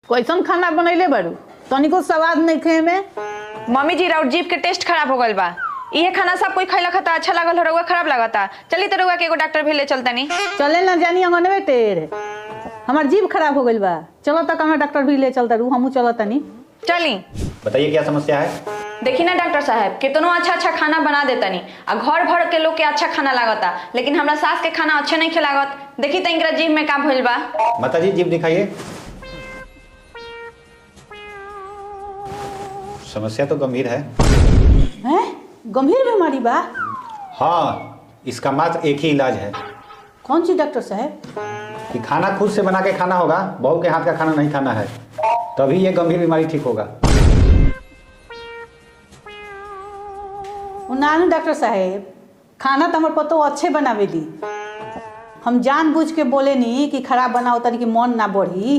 कैसन खाना बनैले बारू? तनिको स्वाद नहीं खे में। मम्मी जी राउर जीभ के टेस्ट खराब हो गल बा। ये खाना सब कोई खैला खता अच्छा लागल, रउआ खराब लागता। चली तो रउआ के एगो डॉक्टर भी ले चलता नहीं। चले ना जानी अंगनवे टेढ़, हमार जीभ खराब हो गइल बा। चलो तक हमें डॉक्टर भी ले चलता रू, हमू चलो तनी। चली। बताइए क्या समस्या है? देखी ना डॉक्टर साहब, कितनो अच्छा अच्छा खाना बना देता नहीं आ घर भर के लोग के अच्छा खाना लागता, लेकिन हमरा सास के खाना अच्छे नहीं खिलागत। देखी तो इनका जीभ में का भइल बा। माता जी जीभ दिखाइए। समस्या तो गंभीर है। हैं? गंभीर बीमारी बा? हाँ, इसका मात्र एक ही इलाज है। कौन सी डॉक्टर साहब? कि खाना खुद से बना के खाना होगा, बहू के हाथ का खाना नहीं खाना है, तभी ये गंभीर बीमारी ठीक होगा। नानू डॉक्टर साहब, खाना तो हमारे पतो अच्छे बनावेली। हम जानबूझ के बोले नहीं कि खराब बनाओ तनी कि मन ना बढ़ी।